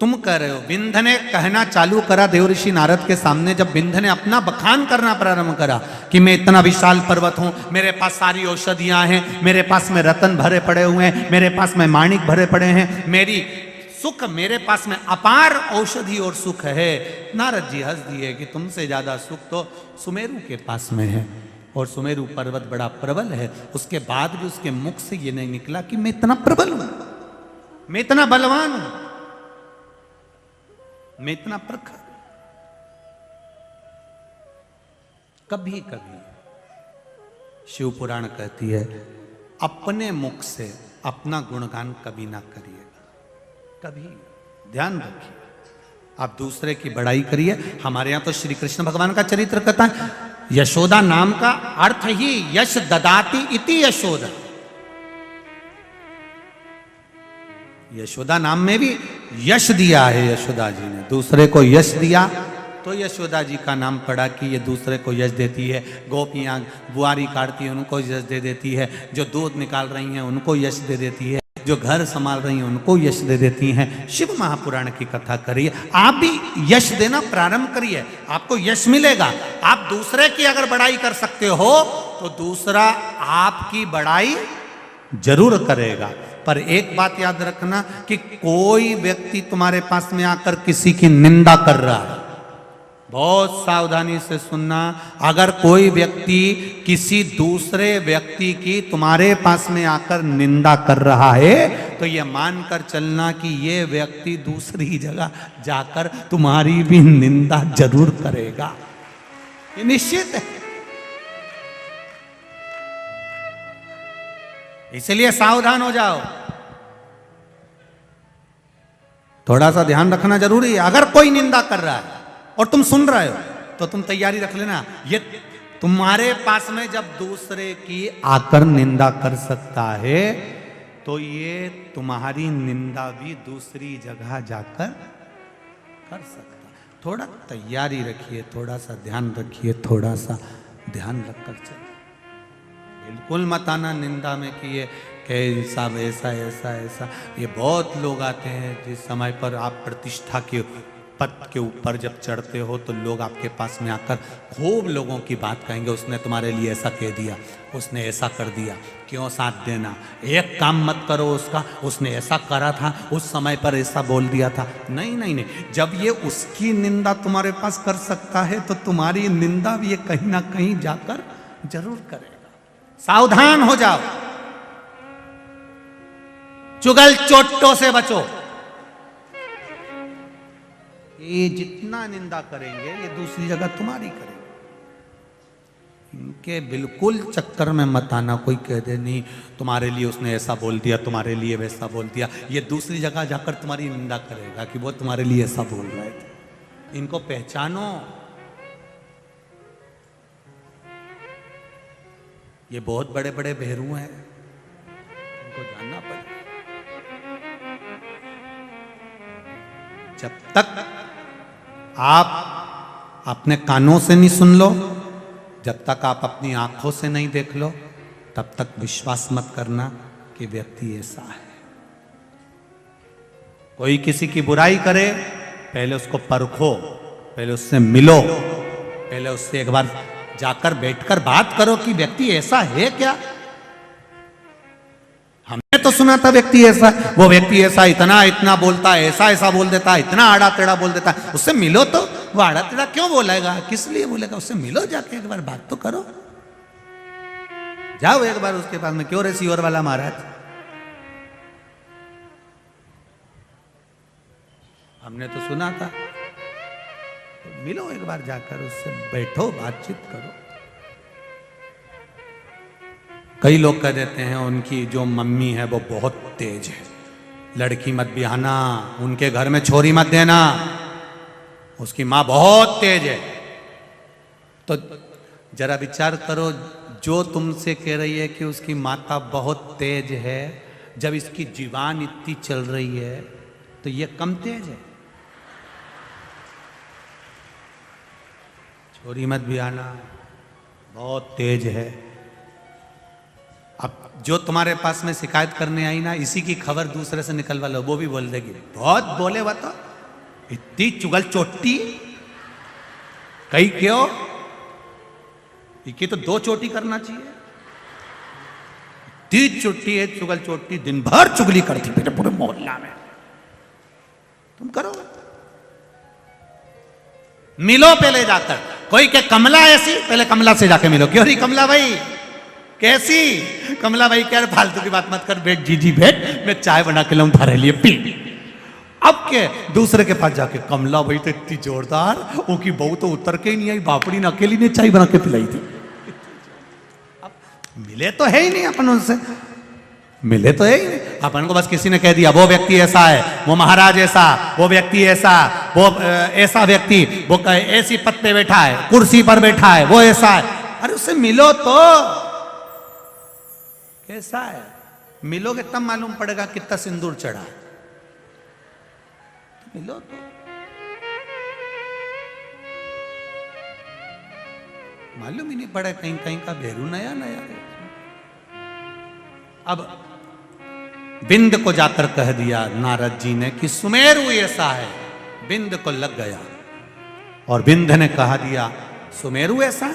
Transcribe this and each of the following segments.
तुम कह रहे हो। विंध्य ने कहना चालू करा देवऋषि नारद के सामने, जब विंध्य ने अपना बखान करना प्रारंभ करा कि मैं इतना विशाल पर्वत हूं, मेरे पास सारी औषधियां हैं, मेरे पास में रतन भरे पड़े हुए हैं, मेरे पास में माणिक भरे पड़े हैं, मेरी सुख, मेरे पास में अपार औषधि और सुख है। नारद जी हंस दिए कि तुमसे ज्यादा सुख तो सुमेरु के पास में है, और सुमेरु पर्वत बड़ा प्रबल है। उसके बाद भी उसके मुख से ये नहीं निकला कि मैं इतना प्रबल हूं, मैं इतना बलवान हूं, मैं इतना प्रखर। कभी कभी शिव पुराण कहती है, अपने मुख से अपना गुणगान कभी ना करिएगा, कभी ध्यान रखिए। आप दूसरे की बड़ाई करिए। हमारे यहां तो श्री कृष्ण भगवान का चरित्र कहता है, यशोदा नाम का अर्थ ही यश ददाती इति यशोदा। यशोदा नाम में भी यश दिया है यशोदा जी ने, दूसरे को यश दिया तो यशोदा जी का नाम पड़ा कि ये दूसरे को यश देती है। गोपियां बुआरी काटती है उनको यश दे देती है, जो दूध निकाल रही हैं उनको यश दे देती है, जो घर संभाल रही हैं उनको यश दे देती हैं। शिव महापुराण की कथा करिए, आप भी यश देना प्रारंभ करिए, आपको यश मिलेगा। आप दूसरे की अगर बड़ाई कर सकते हो तो दूसरा आपकी बड़ाई जरूर करेगा। पर एक बात याद रखना कि कोई व्यक्ति तुम्हारे पास में आकर किसी की निंदा कर रहा है, बहुत सावधानी से सुनना। अगर कोई व्यक्ति किसी दूसरे व्यक्ति की तुम्हारे पास में आकर निंदा कर रहा है तो यह मानकर चलना कि यह व्यक्ति दूसरी जगह जाकर तुम्हारी भी निंदा जरूर करेगा, ये निश्चित है। इसलिए सावधान हो जाओ, थोड़ा सा ध्यान रखना जरूरी है। अगर कोई निंदा कर रहा है और तुम सुन रहे हो तो तुम तैयारी रख लेना, ये तुम्हारे पास में जब दूसरे की आकर निंदा कर सकता है तो ये तुम्हारी निंदा भी दूसरी जगह जाकर कर सकता। थोड़ा तैयारी रखिए, थोड़ा सा ध्यान रखिए, थोड़ा सा ध्यान रखकर चलिए। बिल्कुल मत आना निंदा में कि ये साहब ऐसा ऐसा ऐसा। ये बहुत लोग आते हैं जिस समय पर आप प्रतिष्ठा के पद के ऊपर जब चढ़ते हो तो लोग आपके पास में आकर खूब लोगों की बात कहेंगे, उसने तुम्हारे लिए ऐसा कह दिया, उसने ऐसा कर दिया, क्यों साथ देना, एक काम मत करो उसका, उसने ऐसा करा था, उस समय पर ऐसा बोल दिया था। नहीं नहीं नहीं, जब ये उसकी निंदा तुम्हारे पास कर सकता है तो तुम्हारी निंदा भी ये कहीं ना कहीं जाकर जरूर करेगा। सावधान हो जाओ, चुगल चोटों से बचो। ये जितना निंदा करेंगे ये दूसरी जगह तुम्हारी करेंगे। इनके बिल्कुल चक्कर में मत आना। कोई कह दे नहीं तुम्हारे लिए उसने ऐसा बोल दिया, तुम्हारे लिए वैसा बोल दिया, ये दूसरी जगह जाकर तुम्हारी निंदा करेगा कि वो तुम्हारे लिए ऐसा बोल रहे थे। इनको पहचानो, ये बहुत बड़े बड़े भेरू हैं, इनको जानना पड़ेगा। जब तक आप अपने कानों से नहीं सुन लो, जब तक आप अपनी आंखों से नहीं देख लो, तब तक विश्वास मत करना कि व्यक्ति ऐसा है। कोई किसी की बुराई करे, पहले उसको परखो, पहले उससे मिलो, पहले उससे एक बार जाकर बैठकर बात करो कि व्यक्ति ऐसा है क्या। हमने तो सुना था व्यक्ति ऐसा, वो व्यक्ति ऐसा इतना इतना बोलता है, ऐसा ऐसा बोल देता है, इतना आड़ा टेढ़ा बोल देता है। उससे मिलो तो वो आड़ा टेढ़ा क्यों बोलेगा, किस लिए बोलेगा, उससे मिलो, जाके एक बार बात तो करो। जाओ एक बार उसके पास में, क्यों रे सीवर वाला महाराज, हमने तो सुना था। मिलो एक बार जाकर, उससे बैठो, बातचीत करो। कई लोग कह देते हैं उनकी जो मम्मी है वो बहुत तेज है, लड़की मत ब्याहना, उनके घर में छोरी मत देना, उसकी माँ बहुत तेज है। तो जरा विचार करो, जो तुमसे कह रही है कि उसकी माता बहुत तेज है, जब इसकी जीवान इतनी चल रही है तो ये कम तेज है। छोरी मत ब्याहना, बहुत तेज है। अब जो तुम्हारे पास में शिकायत करने आई ना, इसी की खबर दूसरे से निकलवा लो, वो भी बोल देगी बहुत बोले हुआ तो इतनी चुगल चोटी कहीं क्यों, इनकी तो 2 चोटी करना चाहिए। 3 चोटी है चुगल चोटी, दिन भर चुगली करती मेरे पूरे मोहल्ला में। तुम करो, मिलो पहले जाकर। कोई के कमला ऐसी, पहले कमला से जाके मिलो। क्यों रही कमला भाई, कैसी? कमला भाई कह रहे फालतू की बात मत कर, बैठ जीजी बैठ, मैं चाय बना के लाऊं थारे लिए पी। अब के दूसरे के पास जाके, कमला भाई तो इतनी जोरदार, उनकी बहू तो उतर के ही नहीं आई, बापड़ी ने अकेली ने चाय बना के पिलाई थी। अब मिले तो है ही नहीं अपन उनसे, मिले तो है ही नहीं अपन को। बस किसी ने कह दिया वो व्यक्ति ऐसा है, वो महाराज ऐसा, वो व्यक्ति ऐसा, वो ऐसा व्यक्ति, वो ऐसी पद पे बैठा है, कुर्सी पर बैठा है, वो ऐसा है। अरे उससे मिलो तो, कैसा है? मिलोगे तब मालूम पड़ेगा कितना सिंदूर चढ़ा। तो मिलो तो, मालूम ही नहीं पड़ा, कहीं कहीं का भेरू नया नया है। अब बिंद को जाकर कह दिया नारद जी ने कि सुमेरु ऐसा है। बिंद को लग गया और बिंद ने कहा दिया सुमेरु ऐसा,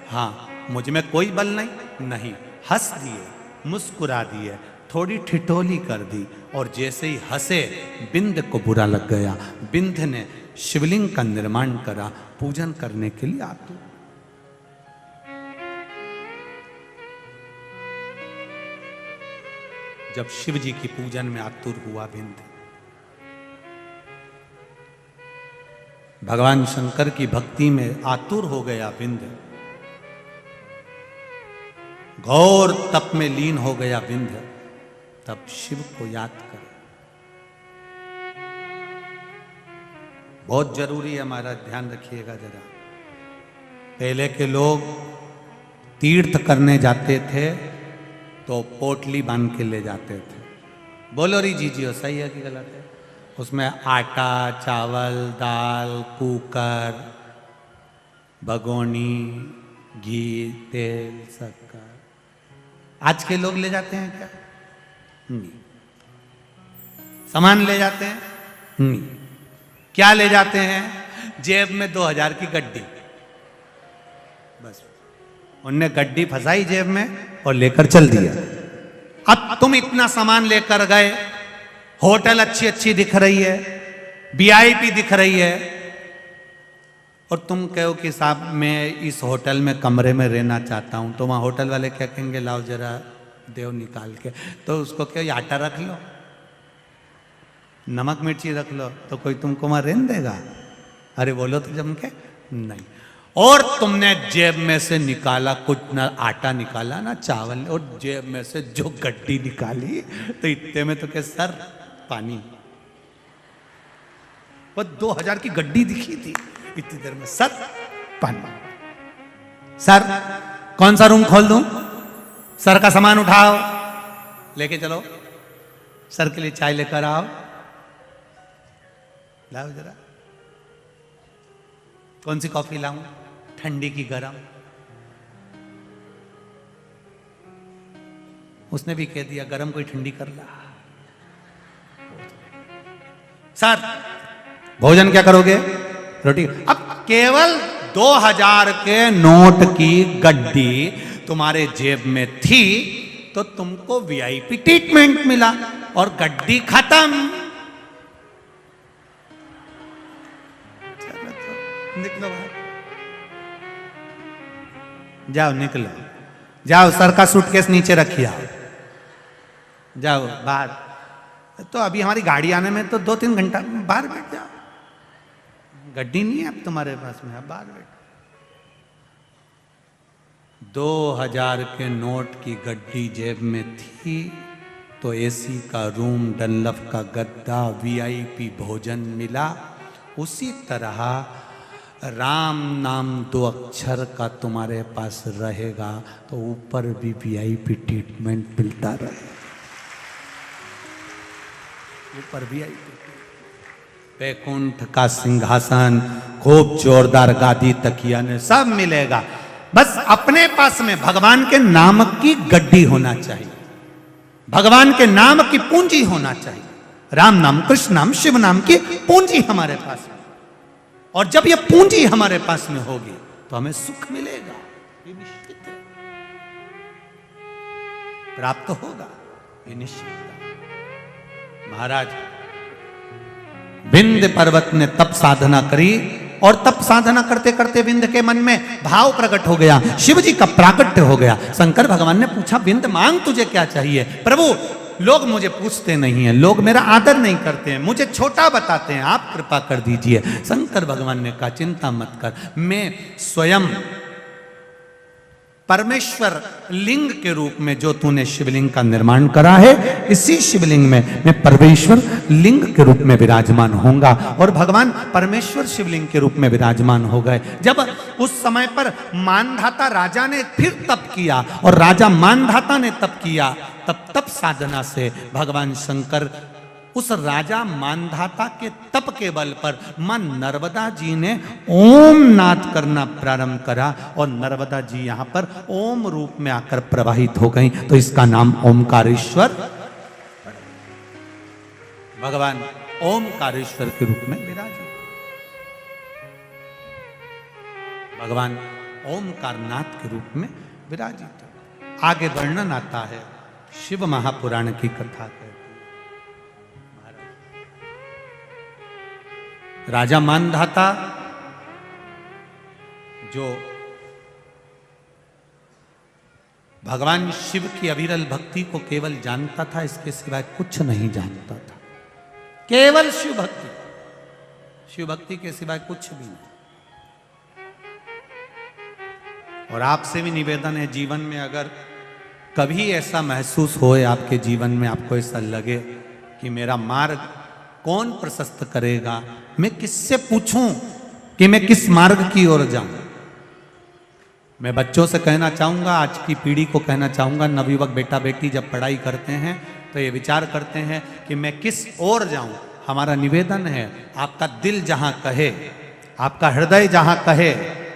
हाँ मुझ में कोई बल नहीं। नहीं, हंस दिए, मुस्कुरा दिए, थोड़ी ठिठोली कर दी, और जैसे ही हंसे बिंद को बुरा लग गया। बिंद ने शिवलिंग का निर्माण करा, पूजन करने के लिए आतुर। जब शिव जी की पूजन में आतुर हुआ बिंद, भगवान शंकर की भक्ति में आतुर हो गया बिंद, घोर तप में लीन हो गया बिंद, तब शिव को याद कर। बहुत जरूरी है, हमारा ध्यान रखिएगा जरा। पहले के लोग तीर्थ करने जाते थे तो पोटली बांध के ले जाते थे। बोलो री जीजियो, सही है कि गलत है? उसमें आटा, चावल, दाल, कुकर, भगोनी, घी, तेल, शक्कर। आज के लोग ले जाते हैं क्या? नहीं। सामान ले जाते हैं? नहीं। क्या ले जाते हैं? जेब में 2000 की गड्डी, बस उनने गड्डी फंसाई जेब में और लेकर चल दिया। अब तुम इतना सामान लेकर गए, होटल अच्छी अच्छी दिख रही है, वीआईपी दिख रही है, और तुम कहो कि साहब मैं इस होटल में कमरे में रहना चाहता हूं, तो वहां होटल वाले क्या कहेंगे, लाओ जरा देव निकाल के। तो उसको क्या, आटा रख लो, नमक मिर्ची रख लो, तो कोई तुमको वहां रहने देगा? अरे बोलो तो जम के नहीं। और तुमने जेब में से निकाला कुछ, ना आटा निकाला ना चावल, और जेब में से जो गड्डी निकाली, तो इतने में तो क्या सर पानी। वो 2000 की गड्डी दिखी थी, इतनी देर में सर पानी। सर कौन सा रूम खोल दूं? सर का सामान उठाओ, लेके चलो, सर के लिए चाय लेकर आओ, लाओ जरा। कौन सी कॉफी लाऊं, ठंडी की गरम? उसने भी कह दिया गरम कोई ठंडी कर ला। सर भोजन क्या करोगे? रोटी। अब केवल 2000 के नोट की गड्डी तुम्हारे जेब में थी तो तुमको वीआईपी ट्रीटमेंट मिला, और गड्डी खत्म। निकलो बाहर, जाओ निकलो, जाओ सर का सूटकेस नीचे रखिए, जाओ बाहर। तो अभी हमारी गाड़ी आने में तो 2-3 घंटा, बाहर बैठ जाओ, गड्डी नहीं है अब तुम्हारे पास में, अब बाहर बैठ। 2000 के नोट की गड्डी जेब में थी तो एसी का रूम, डनलप का गद्दा, वीआईपी भोजन मिला। उसी तरह राम नाम 2 अक्षर का तुम्हारे पास रहेगा तो ऊपर भी वीआईपी ट्रीटमेंट मिलता रहेगा, ऊपर वीआईपी। वैकुंठ का सिंहासन, खूब जोरदार गादी, तकिया ने सब मिलेगा। बस अपने पास में भगवान के नाम की गड्डी होना चाहिए, भगवान के नाम की पूंजी होना चाहिए। राम नाम, कृष्ण नाम, शिव नाम की पूंजी हमारे पास में, और जब यह पूंजी हमारे पास में होगी तो हमें सुख मिलेगा, ये निश्चित है, प्राप्त होगा, ये निश्चित है। महाराज विंध्य पर्वत ने तप साधना करी, और तप साधना करते करते विंध्य के मन में भाव प्रकट हो गया, शिव जी का प्राकट्य हो गया। शंकर भगवान ने पूछा, विंध्य मांग तुझे क्या चाहिए? प्रभु, लोग मुझे पूछते नहीं हैं, लोग मेरा आदर नहीं करते हैं, मुझे छोटा बताते हैं, आप कृपा कर दीजिए। शंकर भगवान ने कहा, चिंता मत कर, मैं स्वयं परमेश्वर लिंग के रूप में जो तूने शिवलिंग का निर्माण करा है, इसी शिवलिंग में मैं परमेश्वर लिंग के रूप में विराजमान होऊंगा। और भगवान परमेश्वर शिवलिंग के रूप में विराजमान हो गए। जब उस समय पर मानधाता राजा ने फिर तप किया, और राजा मानधाता ने तप किया, तब तप साधना से भगवान शंकर उस राजा मानधाता के तप के बल पर मां नर्मदा जी ने ओम नाद करना प्रारंभ करा, और नर्मदा जी यहां पर ओम रूप में आकर प्रवाहित हो गई, तो इसका नाम ओमकारेश्वर। भगवान ओमकारेश्वर के रूप में विराजित, भगवान ओमकारनाथ के रूप में विराजित। आगे वर्णन आता है, शिव महापुराण की कथा कहती है, राजा मानधाता जो भगवान शिव की अविरल भक्ति को केवल जानता था, इसके सिवाय कुछ नहीं जानता था, केवल शिव भक्ति, शिव भक्ति के सिवाय कुछ भी नहीं। और आपसे भी निवेदन है, जीवन में अगर कभी ऐसा महसूस होए आपके जीवन में, आपको ऐसा लगे कि मेरा मार्ग कौन प्रशस्त करेगा, मैं किससे पूछूं कि मैं किस मार्ग की ओर जाऊं। मैं बच्चों से कहना चाहूंगा, आज की पीढ़ी को कहना चाहूंगा, नवयुवक बेटा बेटी जब पढ़ाई करते हैं तो ये विचार करते हैं कि मैं किस ओर जाऊं। हमारा निवेदन है, आपका दिल जहां कहे, आपका हृदय जहां कहे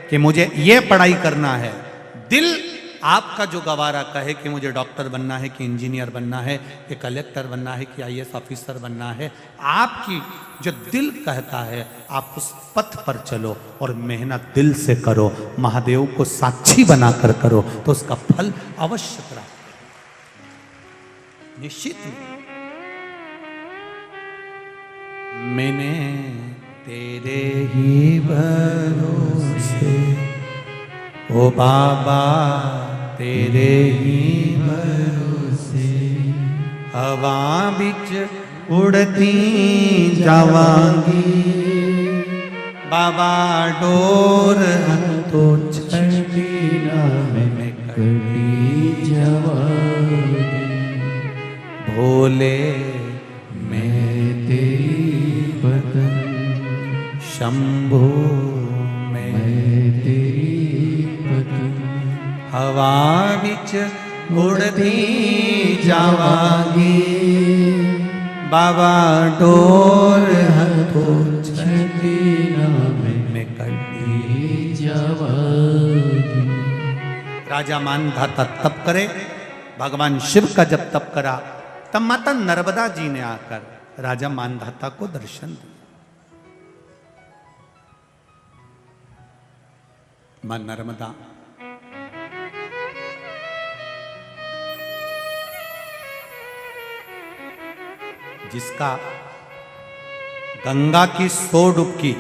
कि मुझे ये पढ़ाई करना है, दिल आपका जो गवारा कहे कि मुझे डॉक्टर बनना है, कि इंजीनियर बनना है, कि कलेक्टर बनना है, कि आईएएस ऑफिसर बनना है, आपकी जो दिल कहता है आप उस पथ पर चलो और मेहनत दिल से करो, महादेव को साक्षी बनाकर करो, तो उसका फल अवश्य प्राप्त निश्चित। मैंने तेरे ही भरोसे ओ बाबा, तेरे ही भरोसे हवा बिच उड़ती जावांगी, बाबा डोर तो छड़ी ना मैं कटी जावांगी, भोले मैं तेरी बदन, शंभो मैं तेरी बदन, हवा बिच उड़ती जावांगी, बाबा डोर हथो छड़ी ना मैं कटी जावांगी। राजा मानधाता तप करे, भगवान शिव का जब तप करा, तब माता नर्मदा जी ने आकर राजा मानधाता को दर्शन दिया। मां नर्मदा जिसका गंगा की 100 डुबकी,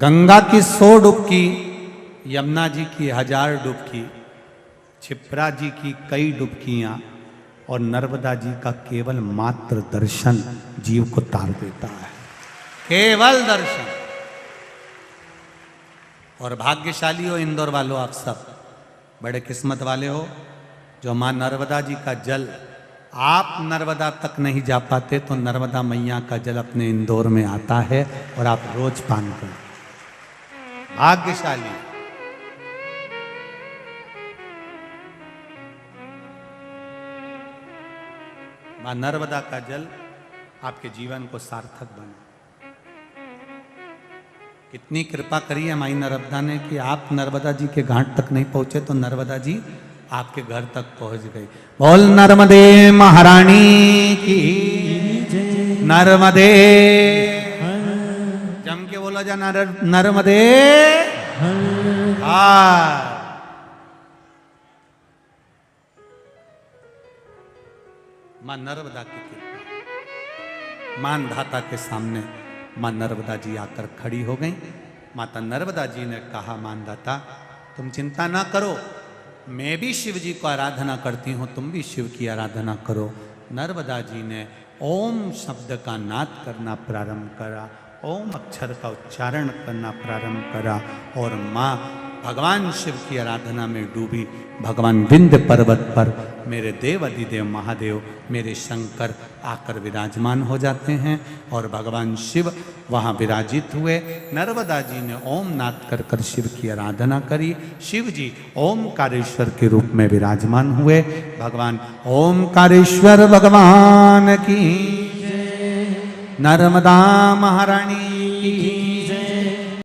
गंगा की 100 डुबकी, यमुना जी की 1000 डुबकी, क्षिप्रा जी की कई डुबकियां, और नर्मदा जी का केवल मात्र दर्शन जीव को तार देता है, केवल दर्शन। और भाग्यशाली हो इंदौर वालों, आप सब बड़े किस्मत वाले हो जो मां नर्मदा जी का जल, आप नर्मदा तक नहीं जा पाते तो नर्मदा मैया का जल अपने इंदौर में आता है और आप रोज पान करते, भाग्यशाली। मां नर्मदा का जल आपके जीवन को सार्थक बने। कितनी कृपा करी है माई नर्मदा ने कि आप नर्मदा जी के घाट तक नहीं पहुंचे तो नर्मदा जी आपके घर तक पहुंच गई। बोल नर्मदे महारानी की, नर्मदे, जम के बोला जा नर्मदे। मां नर्मदा की कृपा, मानधाता के सामने मां नर्मदा जी आकर खड़ी हो गई। माता नर्मदा जी ने कहा, मानधाता तुम चिंता ना करो, मैं भी शिव जी को आराधना करती हूँ, तुम भी शिव की आराधना करो। नर्मदा जी ने ओम शब्द का नाद करना प्रारंभ करा, ओम अक्षर का उच्चारण करना प्रारंभ करा और माँ भगवान शिव की आराधना में डूबी। भगवान विंध्य पर्वत पर मेरे देव अधिदेव महादेव मेरे शंकर आकर विराजमान हो जाते हैं और भगवान शिव वहाँ विराजित हुए। नर्मदा जी ने ओम नाद कर कर शिव की आराधना करी। शिव जी ओमकारेश्वर के रूप में विराजमान हुए। भगवान ओमकारेश्वर भगवान की, नर्मदा महारानी की।